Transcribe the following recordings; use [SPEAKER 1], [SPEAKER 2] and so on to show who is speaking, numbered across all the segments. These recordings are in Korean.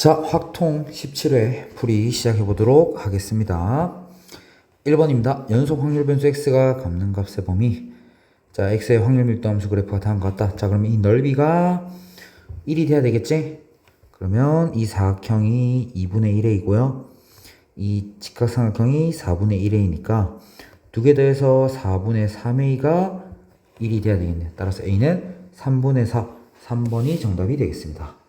[SPEAKER 1] 자, 확통 17회 풀이 시작해 보도록 하겠습니다. 1번입니다. 연속 확률 변수 x가 갚는 값의 범위. 자, x의 확률 밀도 함수 그래프가 다음과 같다. 자, 그러면 이 넓이가 1이 돼야 되겠지? 그러면 이 사각형이 2분의 1a이고요. 이 직각삼각형이 4분의 1a니까 두 개 더해서 4분의 3a가 1이 돼야 되겠네요. 따라서 a는 3분의 4, 3번이 정답이 되겠습니다.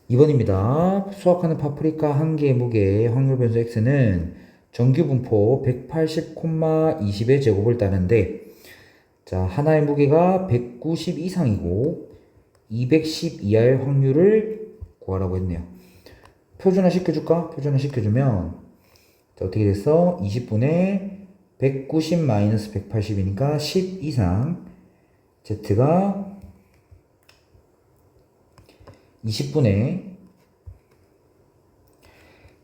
[SPEAKER 1] 2번입니다. 수확하는 파프리카 한 개의 무게의 확률 변수 x는 정규 분포 180,20의 제곱을 따는데, 자, 하나의 무게가 190 이상이고 210 이하의 확률을 구하라고 했네요. 표준화 시켜줄까? 표준화 시켜주면 자, 어떻게 됐어? 20분의 190 마이너스 180이니까 10 이상, z가 20분의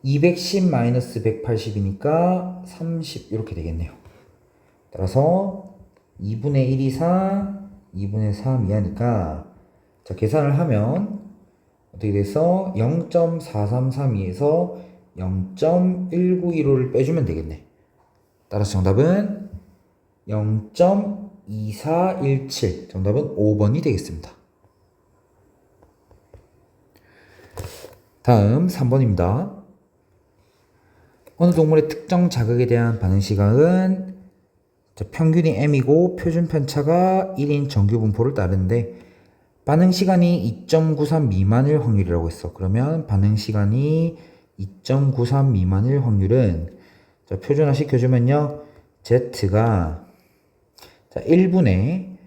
[SPEAKER 1] 210 마이너스 180이니까 30 이렇게 되겠네요. 따라서 2분의 1 이상 2분의 3 이하니까 자, 계산을 하면 어떻게 돼서 0.4332에서 0.1915를 빼주면 되겠네. 따라서 정답은 0.2417, 정답은 5번이 되겠습니다. 다음 3번입니다. 어느 동물의 특정 자극에 대한 반응시각은 평균이 m이고 표준 편차가 1인 정규 분포를 따르는데 반응시간이 2.93 미만일 확률이라고 했어. 그러면 반응시간이 2.93 미만일 확률은 자, 표준화 시켜주면요, z가 자, 1분의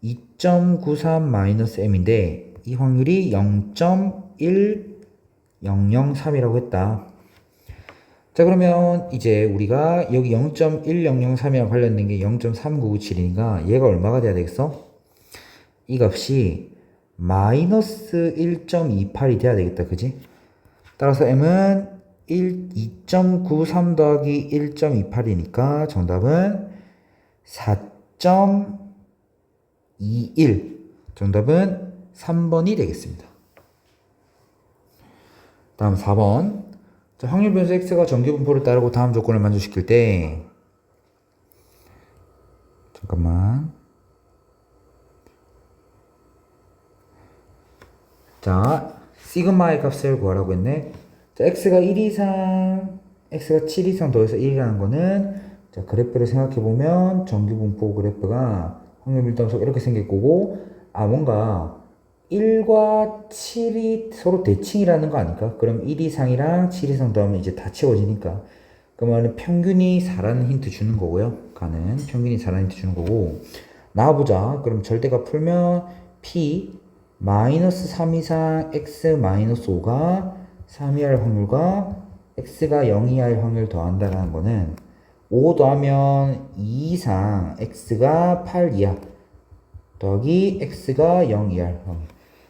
[SPEAKER 1] 2.93-m인데 이 확률이 0.1003이라고 했다. 자, 그러면 이제 우리가 여기 0.1003이랑 관련된 게 0.3997이니까 얘가 얼마가 돼야 되겠어? 이 값이 마이너스 1.28이 돼야 되겠다. 그지? 따라서 m은 2.93 더하기 1.28이니까 정답은 4.21. 정답은 3번이 되겠습니다. 다음 4번. 자, 확률 변수 x가 정규 분포를 따르고 다음 조건을 만족시킬 때, 잠깐만. 자, 시그마의 값을 구하라고 했네. 자, x가 1 이상, x가 7 이상 더해서 1이라는 거는, 자, 그래프를 생각해보면 정규 분포 그래프가 확률 밀도 함수가 이렇게 생길 거고, 뭔가 1과 7이 서로 대칭이라는 거 아닐까? 그럼 1 이상이랑 7 이상 더하면 이제 다 채워지니까. 그러면 평균이 4라는 힌트 주는 거고요. 가는 평균이 4라는 힌트 주는 거고. 나와보자. 그럼 절대값 풀면 p 마이너스 3 이상 x 마이너스 5가 3 이하일 확률과 x가 0 이하일 확률 더한다라는 거는 5 더하면 2 이상 x가 8 이하 더하기 x가 0 이하일 확률.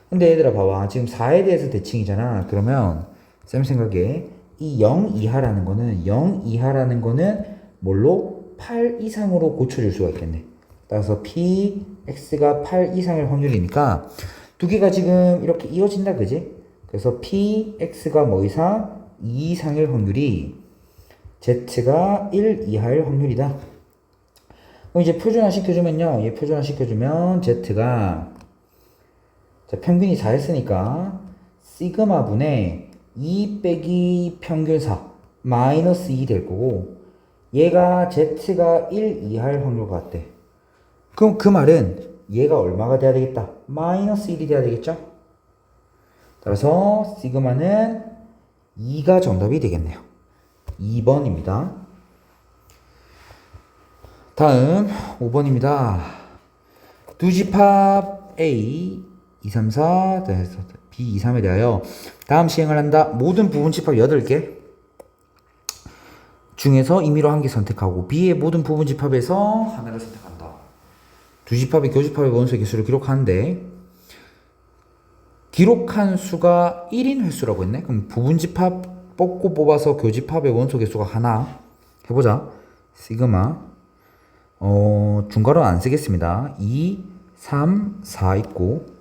[SPEAKER 1] 근데 얘들아 봐봐, 지금 4에 대해서 대칭이잖아. 그러면 쌤 생각에 이 0 이하라는 거는 뭘로? 8 이상으로 고쳐줄 수가 있겠네. 따라서 p x가 8 이상일 확률이니까 두 개가 지금 이렇게 이어진다. 그지? 그래서 p x가 뭐 이상? 2 이상일 확률이 z가 1 이하일 확률이다. 그럼 이제 표준화 시켜주면요, 얘 표준화 시켜주면 z가 자, 평균이 4였으니까 시그마 분의 2 빼기 평균 4 마이너스 2 될 거고, 얘가 z가 1 이하일 확률 같대. 그럼 그 말은 얘가 얼마가 돼야 되겠다? 마이너스 1이 돼야 되겠죠? 따라서 시그마는 2가 정답이 되겠네요. 2번입니다. 다음 5번입니다. 두 집합 A 2, 3, 4, B, 2, 3에 대하여 다음 시행을 한다. 모든 부분 집합 8개 중에서 임의로 한 개 선택하고 B의 모든 부분 집합에서 하나를 선택한다. 두 집합의 교집합의 원소의 개수를 기록하는데 기록한 수가 1인 횟수라고 했네. 그럼 부분 집합 뽑고 뽑아서 교집합의 원소 개수가 하나 해보자. 시그마 중괄호 안 쓰겠습니다. 2, 3, 4 있고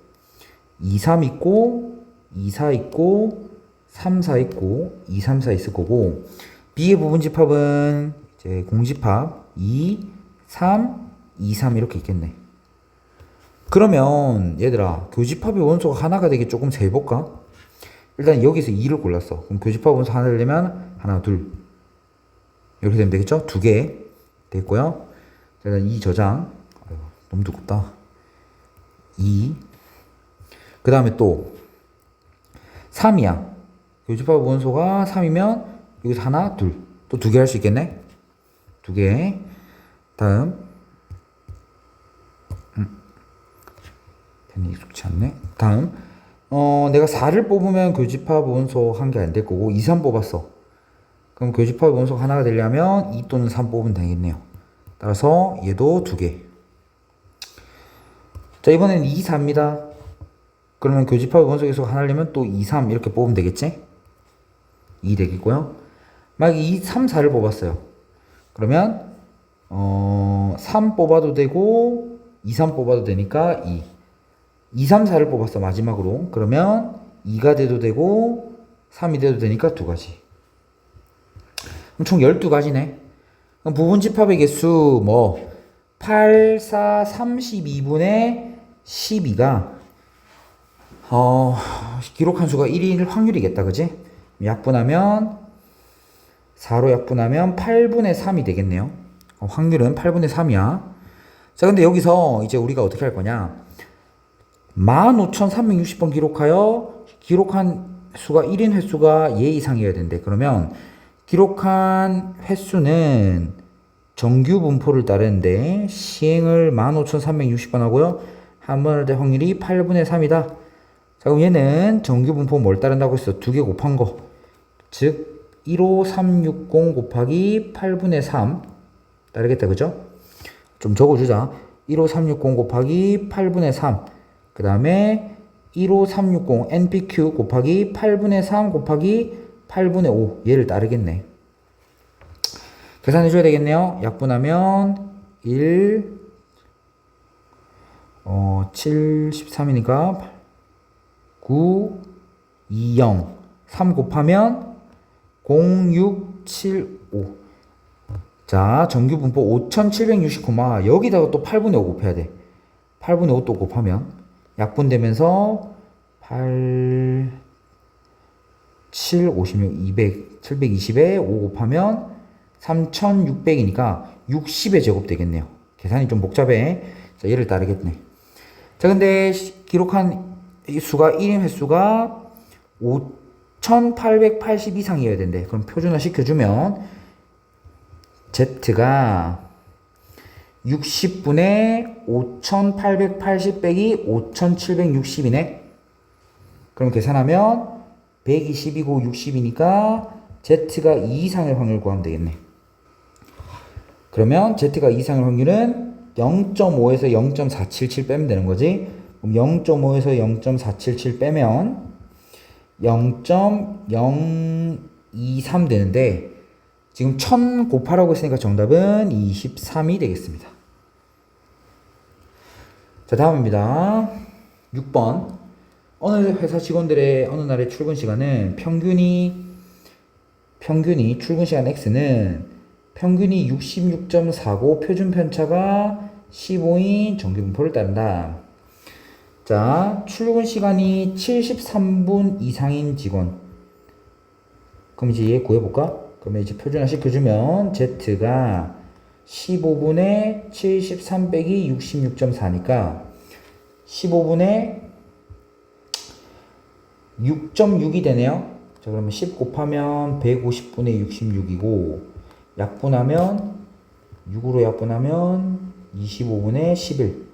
[SPEAKER 1] 2, 3 있고 2, 4 있고 3, 4 있고 2, 3, 4 있을 거고 B의 부분집합은 이제 공집합 2, 3, 2, 3 이렇게 있겠네. 그러면 얘들아 교집합의 원소가 하나가 되게 조금 재볼까? 일단 여기서 2를 골랐어. 그럼 교집합 원소 하나 되려면 하나, 둘 이렇게 되면 되겠죠? 2개 됐고요. 일단 2 저장. 아이고, 너무 두껍다. 2. 그 다음에 또 3이야. 교집합 원소가 3이면 여기서 하나, 둘. 또 2개 할 수 있겠네? 2개. 다음. 괜히 익숙치 않네. 다음. 내가 4를 뽑으면 교집합 원소 한 개 안 될 거고 2, 3 뽑았어. 그럼 교집합 원소 하나가 되려면 2 또는 3 뽑으면 되겠네요. 따라서 얘도 2개. 자, 이번엔 2, 4입니다. 그러면 교집합 원소 하나려면 또 2, 3 이렇게 뽑으면 되겠지? 2 되겠고요. 만약에 2, 3, 4를 뽑았어요. 그러면 3 뽑아도 되고 2, 3 뽑아도 되니까 2. 2, 3, 4를 뽑았어 마지막으로. 그러면 2가 돼도 되고 3이 돼도 되니까 2가지. 그럼 총 12가지네. 그럼 부분집합의 개수 8, 4, 32분의 12가 기록한 수가 1일 확률이겠다. 그지? 약분하면 4로 약분하면 8분의 3이 되겠네요. 확률은 8분의 3이야. 자, 근데 여기서 이제 우리가 어떻게 할 거냐? 15,360번 기록한 수가 1인 횟수가 얘 이상이어야 된대. 그러면 기록한 횟수는 정규 분포를 따르는데 시행을 15,360번 하고요. 한 번 할 때 확률이 8분의 3이다. 자, 그럼 얘는 정규 분포 뭘 따른다고 했어? 2개 곱한 거. 즉 15360 곱하기 8분의 3 따르겠다. 그죠? 좀 적어주자. 15360 곱하기 8분의 3. 그 다음에 15360 NPQ 곱하기 8분의 3 곱하기 8분의 5 얘를 따르겠네. 계산해줘야 되겠네요. 약분하면 1 73이니까 9 2 0 3 곱하면 0 6 7 5. 자, 정규 분포 5769. 여기다가 또 8분의 5 곱해야 돼. 8분의 5 또 곱하면 약분되면서 8 7 56 200 720에 5 곱하면 3600이니까 60의 제곱 되겠네요. 계산이 좀 복잡해. 자, 얘를 따르겠네. 자, 근데 기록한 수가 1인 횟수가 5880 이상이어야 된대. 그럼 표준화 시켜주면 Z가 60분의 5880 빼기 5760이네. 그럼 계산하면 120이고 60이니까 Z가 2 이상의 확률 구하면 되겠네. 그러면 Z가 2 이상의 확률은 0.5에서 0.477 빼면 되는 거지. 그럼 0.5에서 0.477 빼면 0.023 되는데 지금 1000 곱하라고 했으니까 정답은 23이 되겠습니다. 자, 다음입니다. 6번. 어느 회사 직원들의 어느 날의 출근 시간은 평균이 출근 시간 X는 평균이 66.49 표준 편차가 15인 정규 분포를 따른다. 자, 출근 시간이 73분 이상인 직원. 그럼 이제 얘 구해볼까? 그러면 이제 표준화 시켜주면 Z가 15분의 73 빼기 66.4니까 15분의 6.6이 되네요. 자, 그러면 10 곱하면 150분의 66이고 약분하면 6으로 약분하면 25분의 11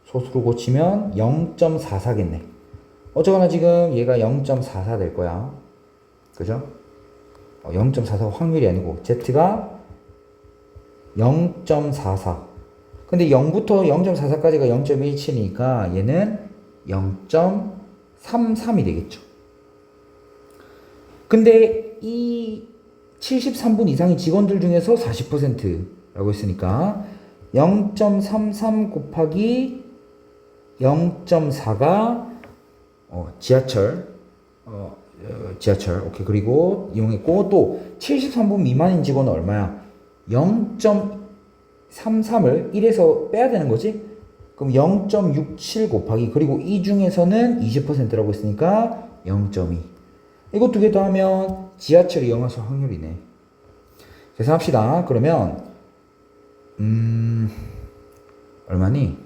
[SPEAKER 1] 소수로 고치면 0.44겠네. 어쩌거나 지금 얘가 0.44 될 거야. 그죠? 0.44 확률이 아니고 Z가 0.44. 근데 0부터 0.44까지가 0.17이니까 얘는 0.33이 되겠죠. 근데 이 73분 이상의 직원들 중에서 40%라고 했으니까 0.33 곱하기 0.4가 지하철 지하철. 오케이. 그리고 이용했고, 또 73분 미만인 직원은 얼마야? 0.33을 1에서 빼야 되는 거지? 그럼 0.67 곱하기, 그리고 이 중에서는 20%라고 했으니까 0.2. 이거 두 개 더하면 지하철이 이용할 확률이네. 계산합시다. 그러면 얼마니?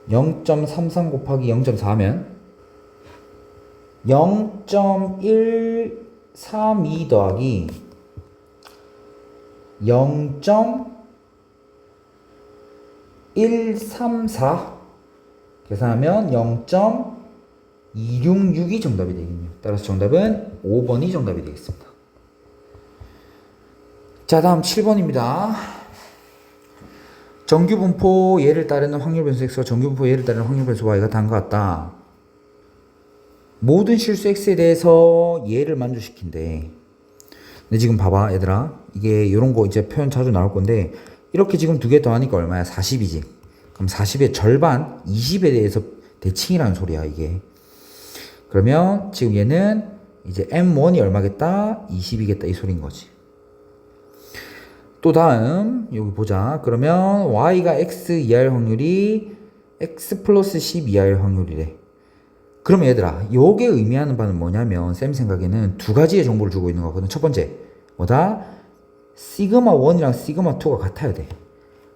[SPEAKER 1] 0.33 곱하기 0.4면 0.132 더하기 0.134 계산하면 0.266이 정답이 되겠네요. 따라서 정답은 5번이 정답이 되겠습니다. 자, 다음 7번입니다. 정규분포 얘를 따르는 확률 변수 x와 정규분포 얘를 따르는 확률 변수 y가 다른 것 같다. 모든 실수 x에 대해서 얘를 만족시킨대. 근데 지금 봐봐 얘들아, 이게 요런 거 이제 표현 자주 나올 건데, 이렇게 지금 두 개 더하니까 얼마야? 40이지. 그럼 40의 절반 20에 대해서 대칭이라는 소리야 이게. 그러면 지금 얘는 이제 m1이 얼마겠다? 20이겠다 이 소리인 거지. 또 다음 여기 보자. 그러면 y가 x 이하일 확률이 x 플러스 10 이하일 확률이래. 그러면 얘들아, 요게 의미하는 바는 뭐냐면 쌤 생각에는 두 가지의 정보를 주고 있는 거거든. 첫 번째 뭐다? 시그마 1이랑 시그마 2가 같아야 돼.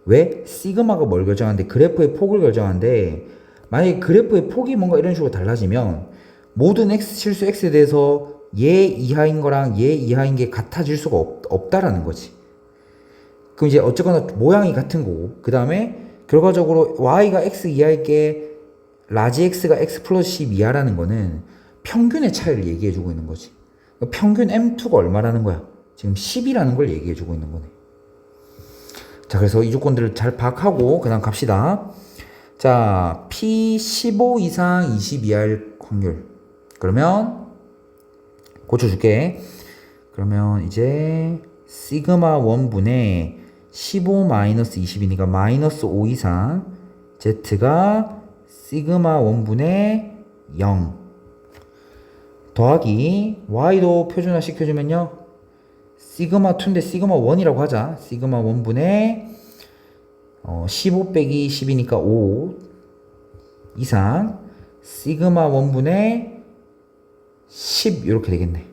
[SPEAKER 1] 왜? 시그마가 뭘 결정하는데? 그래프의 폭을 결정하는데, 만약에 그래프의 폭이 뭔가 이런 식으로 달라지면 모든 x 실수 x에 대해서 얘 이하인 거랑 얘 이하인 게 같아질 수가 없다라는 거지. 그럼 이제 어쨌거나 모양이 같은 거고, 그 다음에 결과적으로 y가 x 이하일 게 라지 x가 x 플러스 10 이하라는 거는 평균의 차이를 얘기해주고 있는 거지. 평균 m2가 얼마라는 거야? 지금 10이라는 걸 얘기해주고 있는 거네. 자, 그래서 이 조건들을 잘 파악하고 그 다음 갑시다. 자, P15 이상 20 이하일 확률. 그러면 고쳐줄게. 그러면 이제 시그마 1분의 15 마이너스 20이니까 마이너스 5 이상 Z가 시그마 1분의 0 더하기 Y도 표준화 시켜주면요, 시그마 2인데 시그마 1이라고 하자. 시그마 1분의 15 빼기 10이니까 5 이상 시그마 1분의 10 이렇게 되겠네.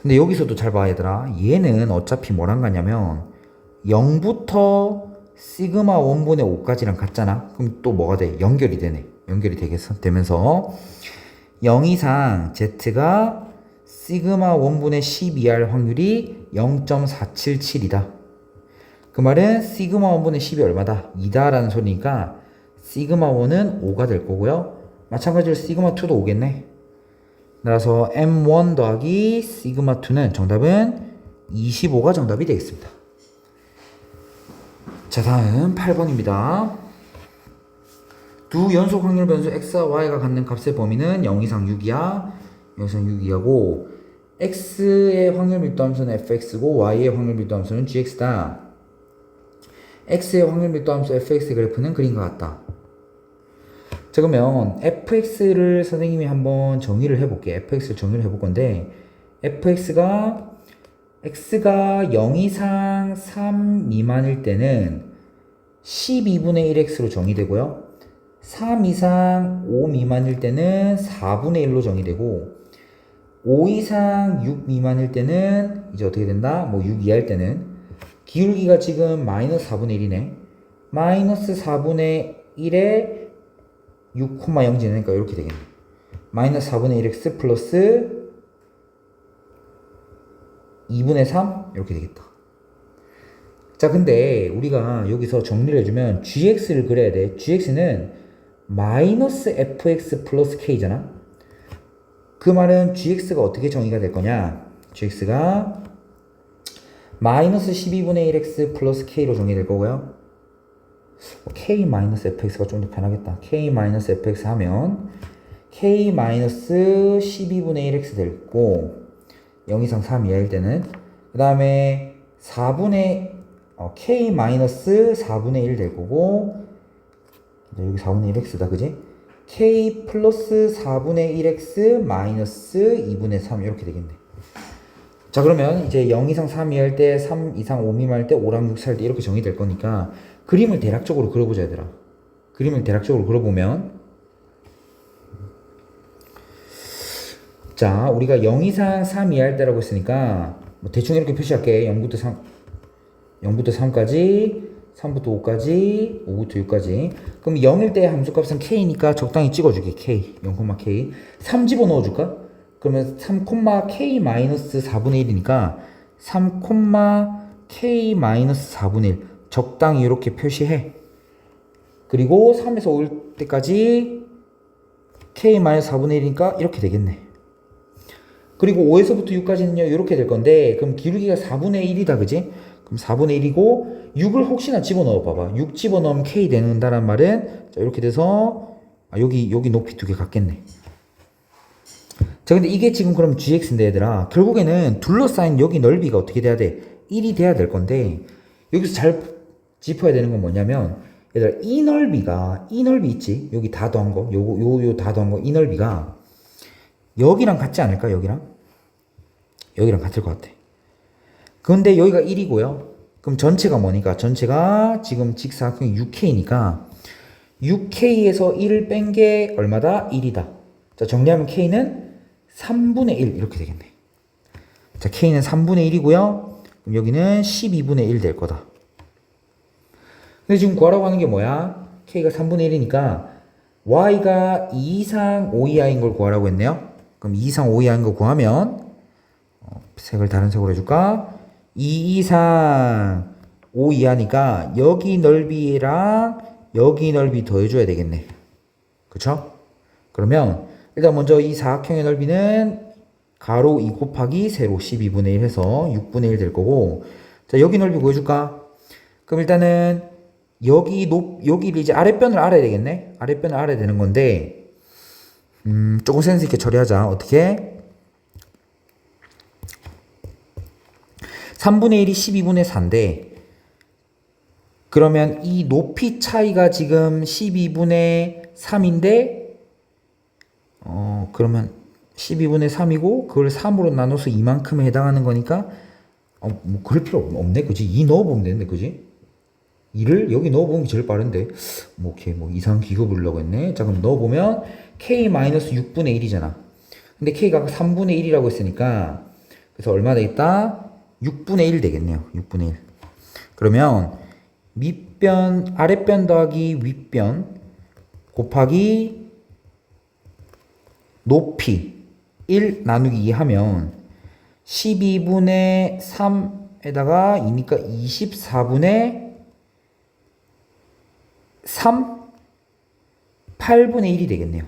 [SPEAKER 1] 근데 여기서도 잘 봐 얘들아, 얘는 어차피 뭐랑 같냐면 0부터 시그마 1분의 5까지랑 같잖아. 그럼 또 뭐가 돼? 연결이 되네. 연결이 되면서 0 이상 Z가 시그마 1분의 10 이하일 확률이 0.477이다. 그 말은 시그마 1분의 10이 얼마다? 2다 라는 소리니까 시그마 1은 5가 될 거고요. 마찬가지로 시그마 2도 5겠네. 따라서 M1 더하기 시그마 2는 정답은 25가 정답이 되겠습니다. 자, 다음 8번입니다. 두 연속 확률 변수 x와 y가 갖는 값의 범위는 0 이상 6이야. 0 이상 6이하고 x의 확률 밀도 함수는 fx고 y의 확률 밀도 함수는 gx다. x의 확률 밀도 함수 fx의 그래프는 그림과 같다. 자, 그러면 fx를 선생님이 한번 정의를 해볼게. fx를 정의를 해볼 건데, fx가 x가 0 이상 3 미만일 때는 12분의 1x로 정의되고요. 3 이상 5 미만일 때는 4분의 1로 정의되고, 5 이상 6 미만일 때는 이제 어떻게 된다? 뭐 6 이하일 때는 기울기가 지금 마이너스 4분의 1이네. 마이너스 4분의 1에 6,0 지내니까 이렇게 되겠네. 마이너스 4분의 1x 플러스 2분의 3 이렇게 되겠다. 자, 근데 우리가 여기서 정리를 해주면 gx를 그려야 돼. gx는 마이너스 fx 플러스 k잖아. 그 말은 gx가 어떻게 정의가 될 거냐? gx가 마이너스 12분의 1x 플러스 k로 정의될 거고요. k 마이너스 fx가 좀 더 편하겠다. k 마이너스 fx 하면 k 마이너스 12분의 1x 되고, 0 이상 3 이하일 때는 그 다음에 4분의 k 마이너스 4분의 1 될 거고, 여기 4분의 1x다, 그지? k 플러스 4분의 1x 마이너스 2분의 3 이렇게 되겠네. 자, 그러면 이제 0 이상 3이 할 때, 3 이상 5 미만 할 때, 5랑 6 살 때 이렇게 정의될 거니까 그림을 대략적으로 그려보자 얘들아. 그림을 대략적으로 그려보면 자, 우리가 0 이상 3 이하일 때라고 했으니까 뭐 대충 이렇게 표시할게. 0부터 3, 0부터 3까지, 3부터 5까지, 5부터 6까지. 그럼 0일 때 함수값은 k니까 적당히 찍어줄게. k, 0, k. 3 집어넣어줄까? 그러면 3, k 마이너스 4분의 1이니까 3, k 마이너스 4분의 1 적당히 이렇게 표시해. 그리고 3에서 5일 때까지 k 마이너스 4분의 1이니까 이렇게 되겠네. 그리고 5에서부터 6까지는요 이렇게 될 건데, 그럼 기울기가 4분의 1이다 그지? 그럼 4분의 1이고 6을 혹시나 집어넣어 봐봐. 6 집어넣으면 k 되는다란 말은 자 이렇게 돼서 여기 높이 두 개 같겠네. 자, 근데 이게 지금 그럼 gx인데 얘들아, 결국에는 둘러싸인 여기 넓이가 어떻게 돼야 돼? 1이 돼야 될 건데, 여기서 잘 짚어야 되는 건 뭐냐면 얘들아, 이 넓이 있지? 여기 다 더한 거, 요 다 더한 거, 이 넓이가 여기랑 같지 않을까? 여기랑 같을 것 같아. 근데 여기가 1이고요. 그럼 전체가 뭐니까? 전체가 지금 직사각형이 6K니까 6K에서 1을 뺀 게 얼마다? 1이다. 자, 정리하면 K는 3분의 1 이렇게 되겠네. 자, K는 3분의 1이고요. 그럼 여기는 12분의 1 될 거다. 근데 지금 구하라고 하는 게 뭐야? K가 3분의 1이니까 Y가 2 이상 5 이하인 걸 구하라고 했네요. 그럼 2 이상 5 이하인 거 구하면 색을 다른 색으로 해줄까? 2 이상 5 이하니까 여기 넓이랑 여기 넓이 더해줘야 되겠네. 그쵸? 그러면 일단 먼저 이 사각형의 넓이는 가로 2 곱하기 세로 12분의 1 해서 6분의 1 될 거고, 자 여기 넓이 구해줄까? 그럼 일단은 여기를 이제 아랫변을 알아야 되겠네. 아랫변을 알아야 되는 건데 조금 센스 있게 처리하자. 어떻게? 3분의 1이 12분의 4인데, 그러면 이 높이 차이가 지금 12분의 3인데, 그러면 12분의 3이고, 그걸 3으로 나눠서 이만큼에 해당하는 거니까, 뭐, 그럴 필요 없네, 그지? 2 넣어보면 되는데, 그지? 2를 여기 넣어보는 게 제일 빠른데, 뭐, 오케이, 뭐, 이상한 기교 부르려고 했네. 자, 그럼 넣어보면, k-6분의 1이잖아. 근데 k가 3분의 1이라고 했으니까, 그래서 얼마 되겠다? 6분의 1 되겠네요. 6분의 1. 그러면 밑변, 아랫변 더하기 윗변 곱하기 높이 1 나누기 2 하면 12분의 3에다가 2니까 24분의 3? 8분의 1이 되겠네요.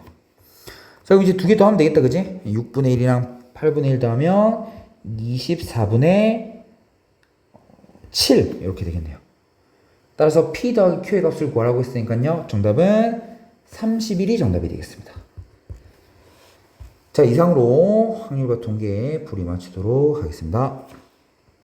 [SPEAKER 1] 자, 그럼 이제 두 개 더 하면 되겠다. 그지? 6분의 1이랑 8분의 1 더하면 24분의 7 이렇게 되겠네요. 따라서 P 더하기 Q의 값을 구하라고 했으니까요. 정답은 31이 정답이 되겠습니다. 자, 이상으로 확률과 통계에 불이 마치도록 하겠습니다.